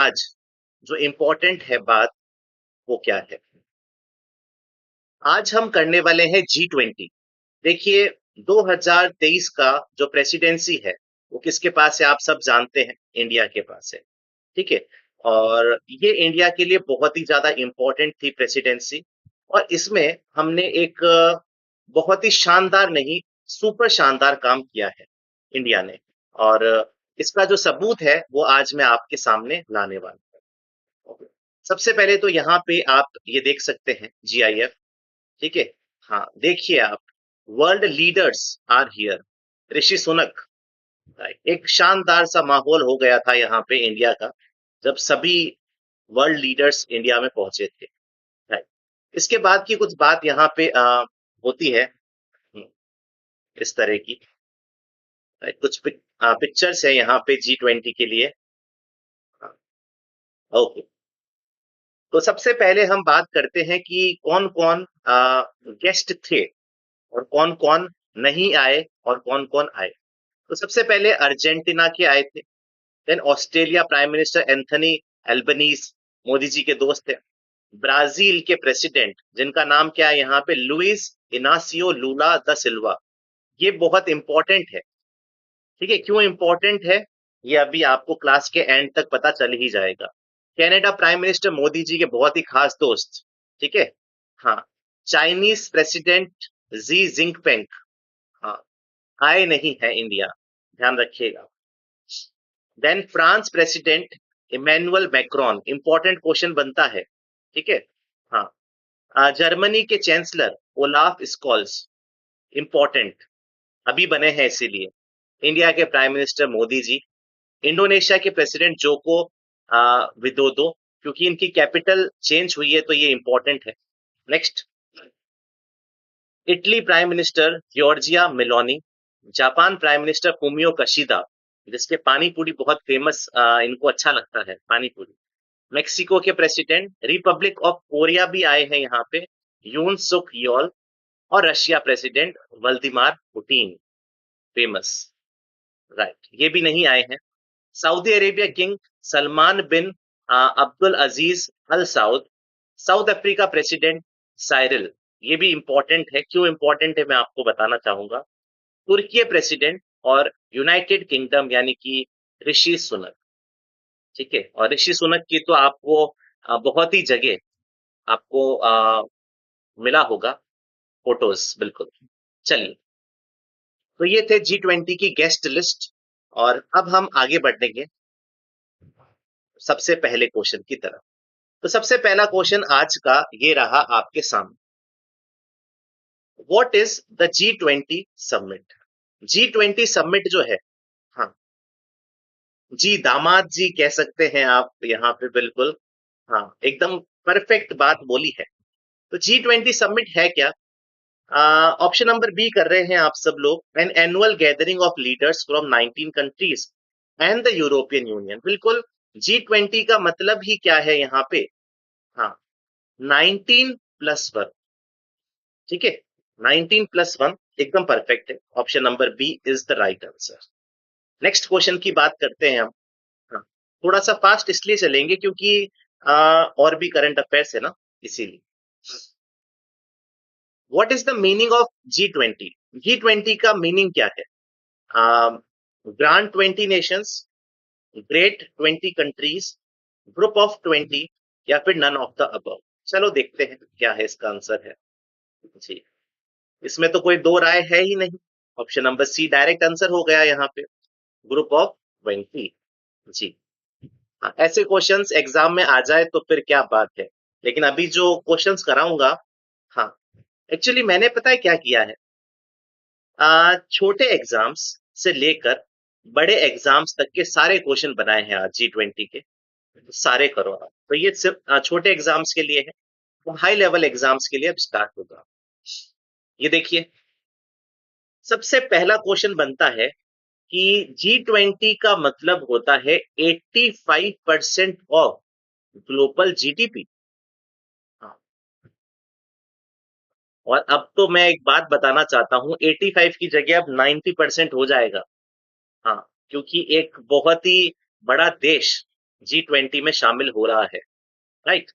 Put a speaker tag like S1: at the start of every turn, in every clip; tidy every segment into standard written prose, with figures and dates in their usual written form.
S1: आज जो इम्पोर्टेंट है बात वो क्या है? आज हम करने वाले हैं G20। देखिए 2023 का जो प्रेसिडेंसी है वो किसके पास है आप सब जानते हैं, इंडिया के पास है। ठीक है। और ये इंडिया के लिए बहुत ही ज्यादा इम्पोर्टेंट थी प्रेसिडेंसी। और इसमें हमने एक बहुत ही शानदार नहीं, सुपर शानदार काम किया है इंडिया ने। और इसका जो सबूत है वो आज मैं आपके सामने लाने वाला हूँ। सबसे पहले तो यहाँ पे आप ये देख सकते हैं GIF। ठीक है। हाँ देखिए आप, world leaders are here. Rishi Sunak. एक शानदार सा माहौल हो गया था यहाँ पे इंडिया का जब सभी वर्ल्ड लीडर्स इंडिया में पहुंचे थे। राइट। इसके बाद की कुछ बात यहाँ पे होती है। हम्म, इस तरह की। राइट, कुछ पिक्चर्स है यहाँ पे G20 के लिए। ओके। तो सबसे पहले हम बात करते हैं कि कौन कौन गेस्ट थे और कौन कौन नहीं आए और कौन कौन आए। तो सबसे पहले अर्जेंटीना के आए थे। Then Australia prime minister Anthony Albanese, Modi ji के दोस्त थे। ब्राजील के प्रेसिडेंट जिनका नाम क्या है यहाँ पे, लुइस इनासियो लूला दा सिल्वा। ये बहुत इंपॉर्टेंट है। ठीक है, क्यों इंपॉर्टेंट है ये अभी आपको क्लास के एंड तक पता चल ही जाएगा। Canada prime minister Modi ji के बहुत ही खास दोस्त। ठीक है। हाँ। चाइनीज प्रेसिडेंट जी जिनपिंग, हाँ, आए नहीं है इंडिया, ध्यान रखिएगा। Then France president Emmanuel Macron, important question बनता है। ठीक है। हाँ। जर्मनी के चांसलर ओलाफ स्कॉल्स, इंपॉर्टेंट, अभी बने हैं इसीलिए। इंडिया के prime minister Modi ji. Indonesia के प्रेसिडेंट जोको विदोदो, क्योंकि इनकी कैपिटल चेंज हुई है तो ये इंपॉर्टेंट है। Next. Italy prime minister Giorgia Meloni. Japan prime minister Fumio kashida, जिसके पानी पूरी बहुत फेमस, इनको अच्छा लगता है पानी पूरी। मेक्सिको के प्रेसिडेंट, रिपब्लिक ऑफ कोरिया भी आए हैं यहाँ पे, यून सुक योल। और Russia president Vladimir Putin, famous. Right, ये भी नहीं आए हैं। Saudi Arabia King Salman bin Abdul Aziz al Saud. South Africa president Cyril, ये भी इंपॉर्टेंट है। क्यों इंपॉर्टेंट है मैं आपको बताना चाहूंगा। तुर्की प्रेसिडेंट और यूनाइटेड किंगडम यानी कि ऋषि सुनक। ठीक है। और ऋषि सुनक की तो आपको बहुत ही जगह आपको मिला होगा फोटोज, बिल्कुल। चलिए, तो ये थे G20 की गेस्ट लिस्ट। और अब हम आगे बढ़ेंगे सबसे पहले क्वेश्चन की तरफ। तो सबसे पहला क्वेश्चन आज का ये रहा आपके सामने। What is the G20 summit? G20 summit जो है, हाँ, जी दामाद जी कह सकते हैं आप यहाँ पे, बिल्कुल। हाँ, एकदम परफेक्ट बात बोली है। तो G20 समिट है क्या? ऑप्शन नंबर बी कर रहे हैं आप सब लोग। An annual gathering of leaders from 19 countries and the European union, बिल्कुल। G20 का मतलब ही क्या है यहाँ पे? हाँ, 19+1। ठीक है, 19+1 एकदम परफेक्ट है। Option number B is the right answer. Next question की बात करते हैं हम। हाँ, थोड़ा सा फास्ट इसलिए चलेंगे क्योंकि और भी करंट अफेयर्स है ना, इसीलिए। What is the meaning of G20? G20 का मीनिंग क्या है? Grand 20 Nations, great 20 countries, group of 20, या फिर नन ऑफ द अबव। चलो देखते हैं क्या है इसका आंसर है। जी, इसमें तो कोई दो राय है ही नहीं। Option number C direct answer हो गया यहाँ पे, ग्रुप ऑफ 20। जी। हाँ, ऐसे क्वेश्चंस एग्जाम में आ जाए तो फिर क्या बात है। लेकिन अभी जो क्वेश्चंस कराऊंगा, हाँ, एक्चुअली मैंने पता है क्या किया है। छोटे एग्जाम्स से लेकर बड़े एग्जाम्स तक के सारे क्वेश्चन बनाए हैं आज G20 के। तो सारे करो आप। तो ये सिर्फ छोटे एग्जाम्स के लिए है। तो हाई लेवल एग्जाम्स के लिए अब स्टार्ट होगा। ये देखिए, सबसे पहला क्वेश्चन बनता है कि G20 का मतलब होता है 85% ऑफ ग्लोबल जीडीपी। हाँ, और अब तो मैं एक बात बताना चाहता हूँ, 85 की जगह अब 90% हो जाएगा। हाँ, क्योंकि एक बहुत ही बड़ा देश G20 में शामिल हो रहा है, राइट।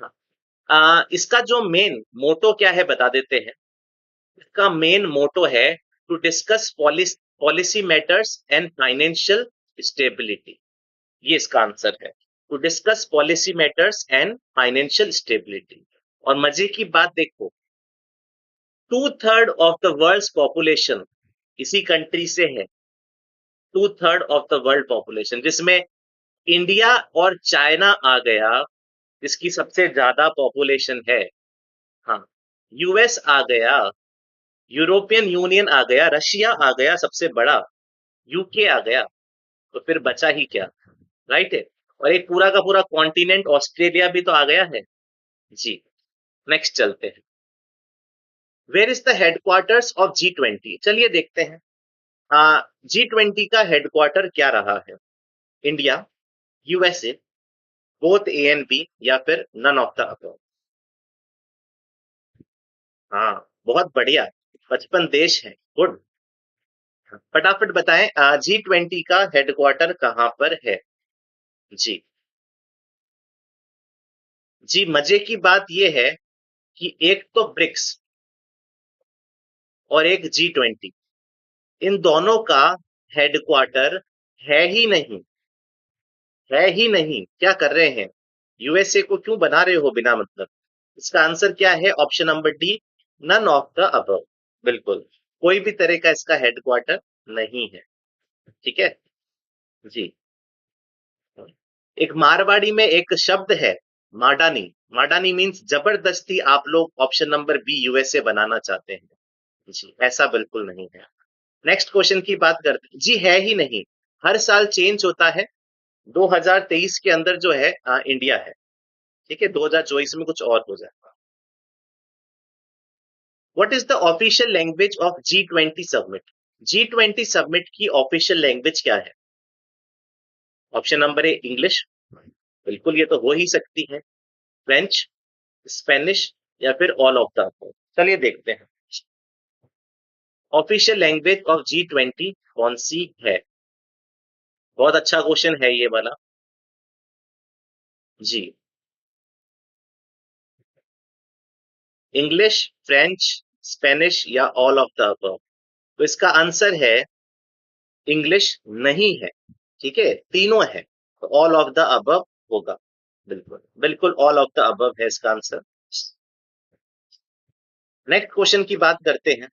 S1: हाँ। इसका जो मेन मोटो क्या है बता देते हैं। इसका मेन मोटो है to discuss policy matters and financial stability. ये इसका आंसर है, to discuss policy matters and financial stability. और मजे की बात देखो, 2/3 ऑफ द वर्ल्ड पॉपुलेशन इसी कंट्री से है। 2/3 ऑफ द वर्ल्ड पॉपुलेशन, जिसमें इंडिया और चाइना आ गया, जिसकी सबसे ज्यादा पॉपुलेशन है। हाँ, यूएस आ गया, यूरोपियन यूनियन आ गया, रशिया आ गया सबसे बड़ा, यूके आ गया, तो फिर बचा ही क्या, राइट है। और एक पूरा का पूरा कॉन्टिनेंट ऑस्ट्रेलिया भी तो आ गया है। जी, नेक्स्ट चलते हैं। Where is the headquarters of G20? चलिए देखते हैं। G20 का हेडक्वार्टर क्या रहा है? India, USA, both A and B, या फिर नन ऑफ द अबव? हाँ, बहुत बढ़िया, 55 देश है, गुड। फटाफट बताएं, G20 का हेडक्वार्टर कहाँ पर है? जी जी, मजे की बात यह है कि एक तो ब्रिक्स और एक G20, इन दोनों का हेडक्वार्टर है ही नहीं। है ही नहीं, क्या कर रहे हैं? यूएसए को क्यों बना रहे हो बिना मतलब? इसका आंसर क्या है? Option number D, none of the above. बिल्कुल, कोई भी तरह का इसका हेडक्वार्टर नहीं है। ठीक है जी। एक मारवाड़ी में एक शब्द है, माडानी। माडानी मीन्स जबरदस्ती आप लोग ऑप्शन नंबर बी यूएसए बनाना चाहते हैं। जी, ऐसा बिल्कुल नहीं है। नेक्स्ट क्वेश्चन की बात करते हैं। जी, है ही नहीं, हर साल चेंज होता है। 2023 के अंदर जो है इंडिया है, ठीक है, 2024 में कुछ और हो जाएगा। What is the official language of G20 submit? G20 submit की ऑफिशियल लैंग्वेज क्या है? Option number A, English. बिल्कुल, ये तो हो ही सकती है। फ्रेंच, स्पेनिश, या फिर ऑल ऑफ द अबव? चलिए देखते हैं, ऑफिशियल लैंग्वेज ऑफ G20 कौन सी है। बहुत अच्छा क्वेश्चन है ये वाला। जी, इंग्लिश, फ्रेंच, स्पेनिश, या ऑल ऑफ द अबव? तो इसका आंसर है इंग्लिश नहीं है, ठीक है, तीनों है, तो ऑल ऑफ द अबव होगा। बिल्कुल बिल्कुल, ऑल ऑफ द अबव है इसका आंसर। नेक्स्ट क्वेश्चन की बात करते हैं।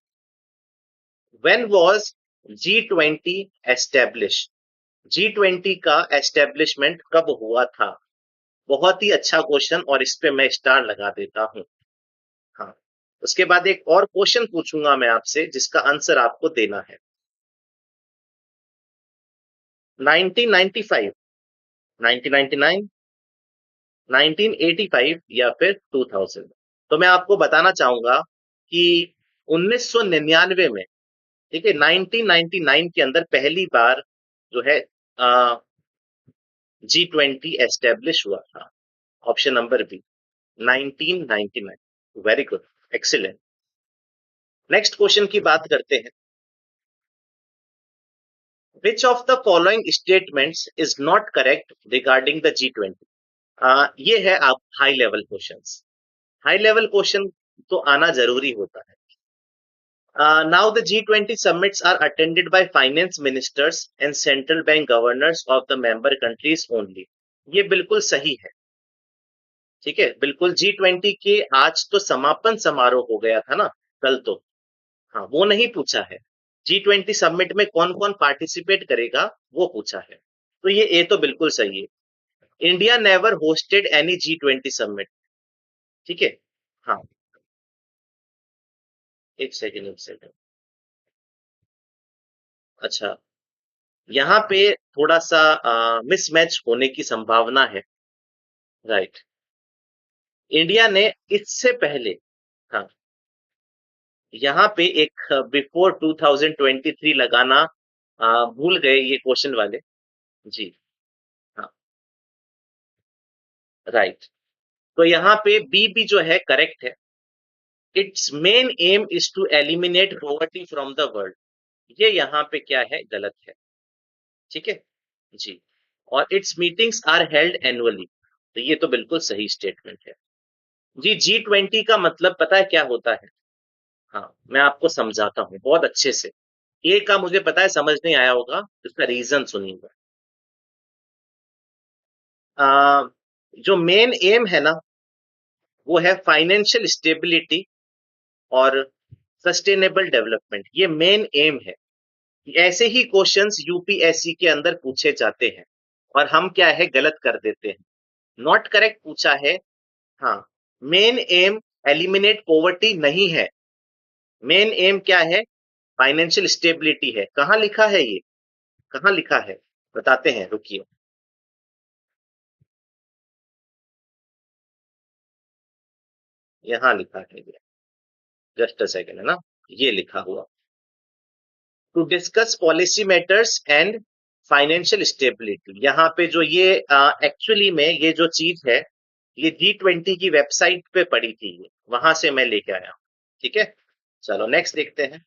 S1: When was G20 establish? G20 का एस्टेब्लिशमेंट कब हुआ था? बहुत ही अच्छा क्वेश्चन, और इस पे मैं स्टार लगा देता हूं। हाँ, उसके बाद एक और क्वेश्चन पूछूंगा मैं आपसे, जिसका आंसर आपको देना है। 1995, 1999, 1985, या फिर 2000? तो मैं आपको बताना चाहूंगा कि 1999 में, ठीक है, 1999 के अंदर पहली बार जो है G20 एस्टेब्लिश हुआ था। Option number B, 1999। Very good, excellent. Next question की बात करते हैं। Which of the following statements is not correct regarding the G20? ये है आप high level questions. High level question तो आना जरूरी होता है। Now the G20 summits are attended by finance ministers and central bank governors of the member countries only. ये बिल्कुल सही है, ठीक है, बिल्कुल। G20 के आज तो समापन समारोह हो गया था ना, कल तो। हाँ, वो नहीं पूछा है। G20 समिट में कौन कौन पार्टिसिपेट करेगा, वो पूछा है। तो ये ए तो बिल्कुल सही है। India never hosted any G20 summit, ठीक है। हाँ, एक सेकेंड, एक सेकेंड। अच्छा, यहाँ पे थोड़ा सा मिसमैच होने की संभावना है, राइट। इंडिया ने इससे पहले, हाँ, यहाँ पे एक बिफोर 2023 लगाना भूल गए ये क्वेश्चन वाले। जी, हाँ, राइट। तो यहाँ पे बी भी जो है करेक्ट है। Its main aim is to eliminate poverty from the world. ये यहाँ पे क्या है, गलत है, ठीक है जी। और its meetings are held annually. तो ये तो बिल्कुल सही स्टेटमेंट है। जी, G20 का मतलब पता है क्या होता है? हाँ, मैं आपको समझाता हूँ बहुत अच्छे से। ए का मुझे पता है समझ नहीं आया होगा, इसका रीजन सुनिएगा। जो मेन एम है ना, वो है फाइनेंशियल स्टेबिलिटी और सस्टेनेबल डेवलपमेंट। ये मेन एम है। ऐसे ही क्वेश्चंस यूपीएससी के अंदर पूछे जाते हैं और हम क्या है गलत कर देते हैं। नॉट करेक्ट पूछा है। हाँ, मेन एम एलिमिनेट पॉवर्टी नहीं है। मेन एम क्या है? फाइनेंशियल स्टेबिलिटी है। कहाँ लिखा है ये? कहाँ लिखा है? बताते हैं, रुकिए। यहाँ लिखा है ये। जस्ट अ सेकंड, है ना? ये लिखा हुआ, to discuss policy matters and financial stability. यहाँ पे जो ये एक्चुअली में ये जो चीज है, ये G20 की वेबसाइट पे पड़ी थी, ये वहां से मैं लेके आया हूँ। ठीक है, चलो नेक्स्ट देखते हैं।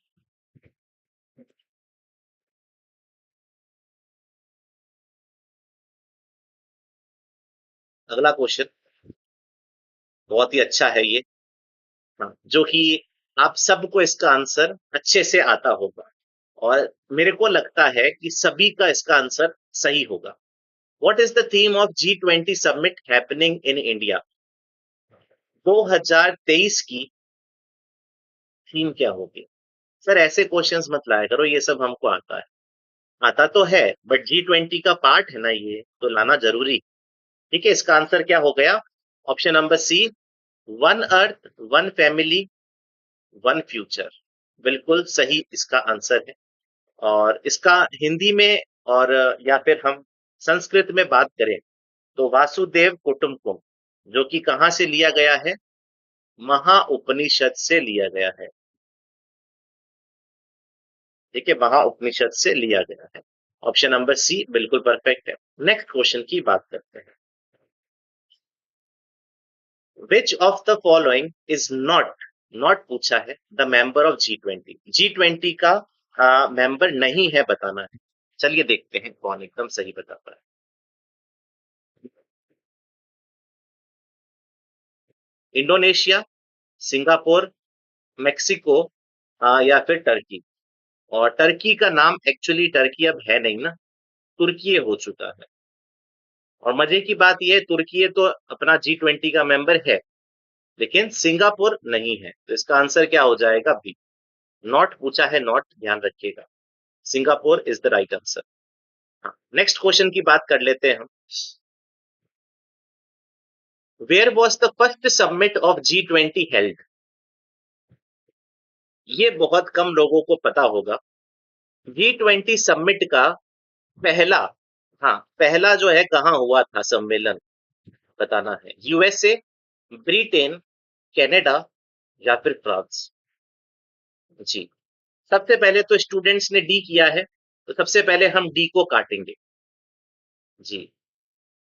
S1: अगला क्वेश्चन बहुत ही अच्छा है ये। हाँ, जो कि आप सबको इसका आंसर अच्छे से आता होगा और मेरे को लगता है कि सभी का इसका आंसर सही होगा। What is the theme of G20 summit happening in India? 2023 की थीम क्या होगी? सर ऐसे क्वेश्चंस मत लाया करो, ये सब हमको आता है। आता तो है, बट G20 का पार्ट है ना, ये तो लाना जरूरी। ठीक है, इसका आंसर क्या हो गया? Option number C, one earth, one family, one future. बिल्कुल सही इसका आंसर है। और इसका हिंदी में और या फिर हम संस्कृत में बात करें तो वासुदेव कुटुंबकम, जो कि कहाँ से लिया गया है? महा उपनिषद से लिया गया है। ठीक है, महा उपनिषद से लिया गया है। ऑप्शन नंबर सी बिल्कुल परफेक्ट है। नेक्स्ट क्वेश्चन की बात करते हैं। Which of the following is not, not पूछा है, द मेंबर ऑफ G20 का मेंबर नहीं है, बताना है। चलिए देखते हैं कौन एकदम सही बता पाए। इंडोनेशिया, सिंगापुर, मेक्सिको, या फिर टर्की। और टर्की का नाम एक्चुअली टर्की अब है नहीं ना, तुर्की हो चुका है। और मजे की बात यह है, तुर्की तो अपना G20 का मेंबर है, लेकिन सिंगापुर नहीं है। तो इसका आंसर क्या हो जाएगा? बी। नॉट पूछा है, नॉट ध्यान रखिएगा। Singapore is the right answer. हाँ, नेक्स्ट क्वेश्चन की बात कर लेते हैं हम। Where was the first summit of G20 held? ये बहुत कम लोगों को पता होगा। G20 समिट का पहला, हाँ पहला जो है कहाँ हुआ था सम्मेलन, बताना है। यूएसए, ब्रिटेन, कनाडा, या फिर फ्रांस। जी, सबसे पहले तो स्टूडेंट्स ने डी किया है, तो सबसे पहले हम डी को काटेंगे। जी,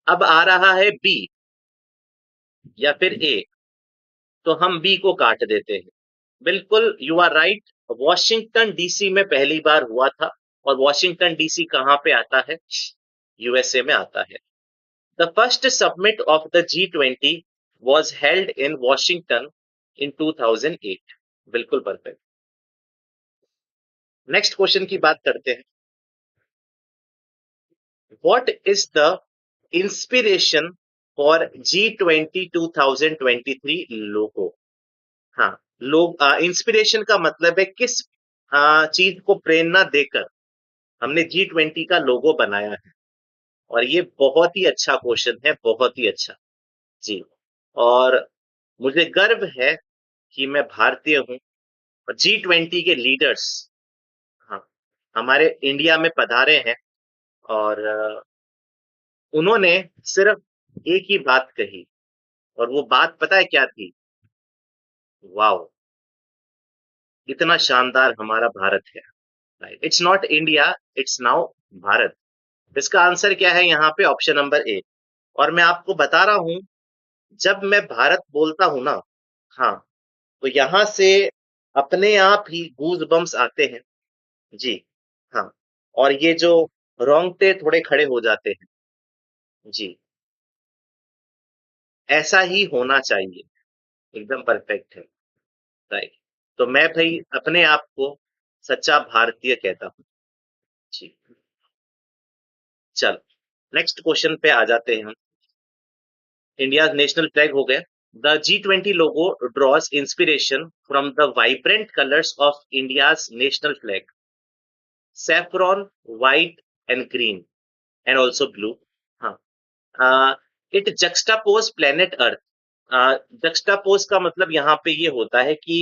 S1: अब आ रहा है बी या फिर ए, तो हम बी को काट देते हैं। बिल्कुल you are right. Washington DC में पहली बार हुआ था। और वॉशिंगटन डीसी कहाँ पे आता है? यूएसए में आता है। The first summit of the G20 was held in Washington in 2008। बिल्कुल परफेक्ट। नेक्स्ट क्वेश्चन की बात करते हैं। What is the inspiration for G20 2023 लोगो? हाँ, लोग इंस्पिरेशन का मतलब है किस चीज को प्रेरणा देकर हमने G20 का लोगो बनाया है। और ये बहुत ही अच्छा क्वेश्चन है, बहुत ही अच्छा। जी, और मुझे गर्व है कि मैं भारतीय हूँ और G20 के लीडर्स, हाँ, हमारे इंडिया में पधारे हैं। और उन्होंने सिर्फ एक ही बात कही, और वो बात पता है क्या थी? वाओ, इतना शानदार हमारा भारत है। It's not India, it's now Bharat. इसका आंसर क्या है यहाँ पे? Option number A. और मैं आपको बता रहा हूं, जब मैं भारत बोलता हूं ना, हाँ, तो यहाँ से अपने आप ही गूज बम्स आते हैं। जी, हाँ, और ये जो रोंगटे थोड़े खड़े हो जाते हैं। जी, ऐसा ही होना चाहिए, एकदम परफेक्ट है, राइट। तो मैं भई अपने आप को सच्चा भारतीय कहता हूँ। जी, चलो नेक्स्ट क्वेश्चन पे आ जाते हैं हम। इंडिया's नेशनल फ्लैग हो गया। The G20 logo draws inspiration from the vibrant colors of India's national flag, saffron, white and green, and also blue. हाँ, it juxtapose planet Earth. juxtapose का मतलब यहाँ पे ये होता है कि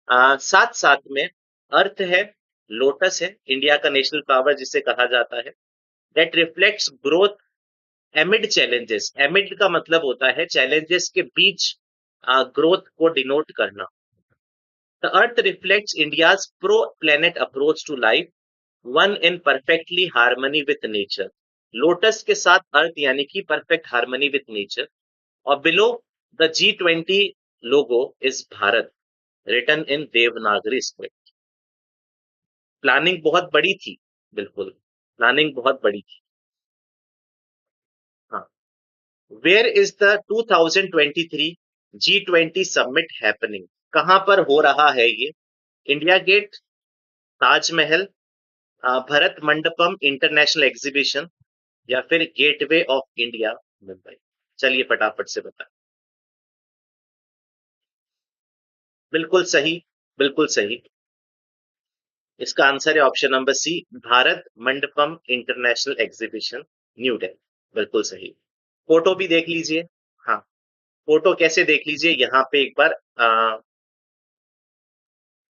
S1: साथ साथ में अर्थ है, लोटस है, इंडिया का नेशनल फ्लावर जिसे कहा जाता है, that reflects growth amid challenges. amid का मतलब होता है challenges के बीच ग्रोथ को डिनोट करना। The earth reflects India's pro-planet approach to life, one in perfectly harmony with nature. Lotus के साथ अर्थ यानी कि परफेक्ट हार्मनी विथ नेचर। और below the G20 logo is Bharat, written in Devanagari script. Planning बहुत बड़ी थी, बिल्कुल प्लानिंग बहुत बड़ी थी। हाँ, where is the 2023 G20 summit happening? कहां पर हो रहा है ये? India gate, Taj Mahal, Bharat Mandapam international exhibition, या फिर गेटवे ऑफ इंडिया मुंबई? चलिए फटाफट से बता। बिल्कुल सही, बिल्कुल सही। इसका आंसर है option number C, Bharat Mandapam international exhibition, New Delhi. बिल्कुल सही। फोटो भी देख लीजिए। हाँ, फोटो कैसे देख लीजिए यहाँ पे एक बार,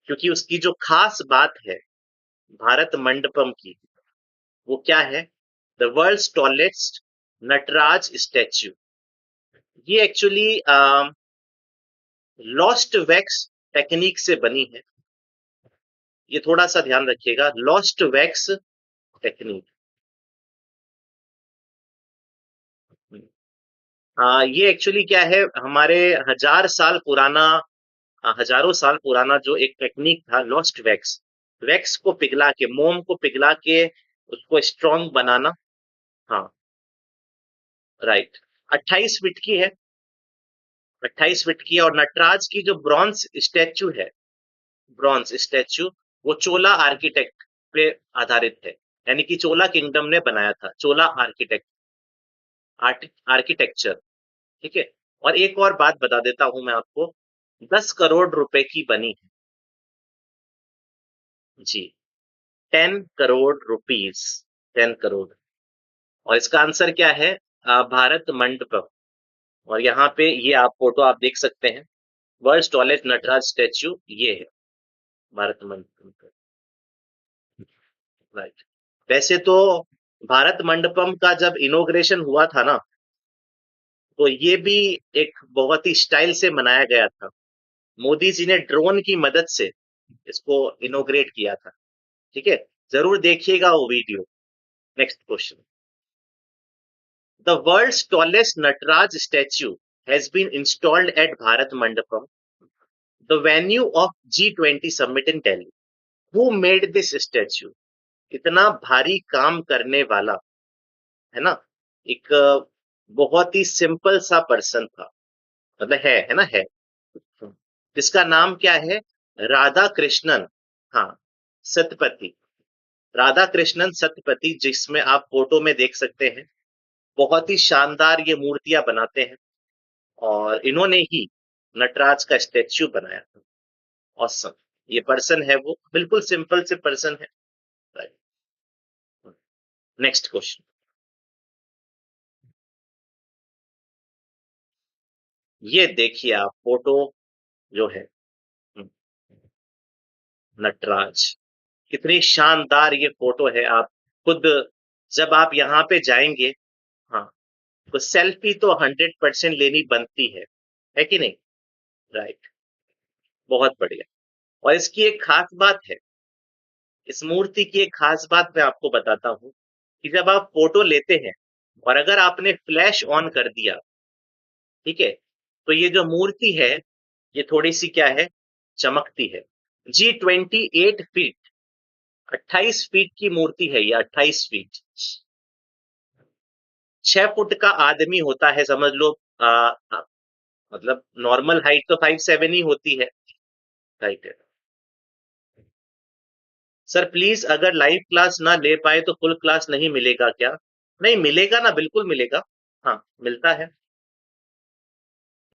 S1: क्योंकि उसकी जो खास बात है भारत मंडपम की, वो क्या है? The world's tallest Nataraja statue. ये एक्चुअली लॉस्ट वैक्स टेक्निक से बनी है। ये थोड़ा सा ध्यान रखिएगा, लॉस्ट वैक्स टेक्निक। ये एक्चुअली क्या है, हमारे हजारों साल पुराना जो एक टेक्निक था, लॉस्ट वैक्स, वैक्स को पिघला के, मोम को पिघला के उसको स्ट्रॉन्ग बनाना। हाँ, राइट। 28 फीट की है, 28 फीट की है। और नटराज की जो ब्रॉन्ज स्टैच्यू है, ब्रॉन्ज स्टैच्यू, वो चोला आर्किटेक्ट पे आधारित है, यानी कि चोला किंगडम ने बनाया था, चोला आर्किटेक्चर। ठीक है। और एक और बात बता देता हूं मैं आपको, 10 करोड़ रुपए की बनी है। जी, 10 करोड़ रुपीज, 10 करोड़। और इसका आंसर क्या है? भारत मंडपम। और यहाँ पे ये आप फोटो आप देख सकते हैं, वर्ल्ड टॉलेस्ट नटराज स्टैच्यू ये है, भारत मंडपम का, राइट। वैसे तो भारत मंडपम का जब इनॉग्रेशन हुआ था ना, तो ये भी एक बहुत ही स्टाइल से मनाया गया था। मोदी जी ने ड्रोन की मदद से इसको इनोग्रेट किया था। ठीक है, जरूर देखिएगा वो video. Next question. The world's tallest Nataraja statue has been installed at Bharat Mandapam, the venue of G20 summit in Delhi. Who made this statue? इतना भारी काम करने वाला, है ना, एक बहुत ही सिंपल सा पर्सन था, मतलब है ना, है, जिसका नाम क्या है? राधा कृष्णन। हाँ, सतपति, राधा कृष्णन सतपति, जिसमें आप फोटो में देख सकते हैं। बहुत ही शानदार ये मूर्तियां बनाते हैं, और इन्होंने ही नटराज का स्टेच्यू बनाया था। ऑसम। ये पर्सन है, वो बिल्कुल सिंपल से पर्सन है, राइट। Next question. ये देखिए आप फोटो जो है, हम्म, नटराज, कितनी शानदार ये फोटो है। आप खुद जब आप यहाँ पे जाएंगे, हाँ, तो सेल्फी तो 100% लेनी बनती है कि नहीं? राइट, बहुत बढ़िया। और इसकी एक खास बात है, इस मूर्ति की एक खास बात मैं आपको बताता हूँ, कि जब आप फोटो लेते हैं और अगर आपने फ्लैश ऑन कर दिया, ठीक है, तो ये जो मूर्ति है, ये थोड़ी सी क्या है, चमकती है। G28 फीट, 28 फीट की मूर्ति है ये, 28 फीट। 6 फुट का आदमी होता है, समझ लो। अ, अ, मतलब नॉर्मल हाइट तो 5'7" ही होती है, राइट है। सर प्लीज, अगर लाइव क्लास ना ले पाए तो फुल क्लास नहीं मिलेगा क्या? नहीं मिलेगा ना, बिल्कुल मिलेगा। हाँ, मिलता है।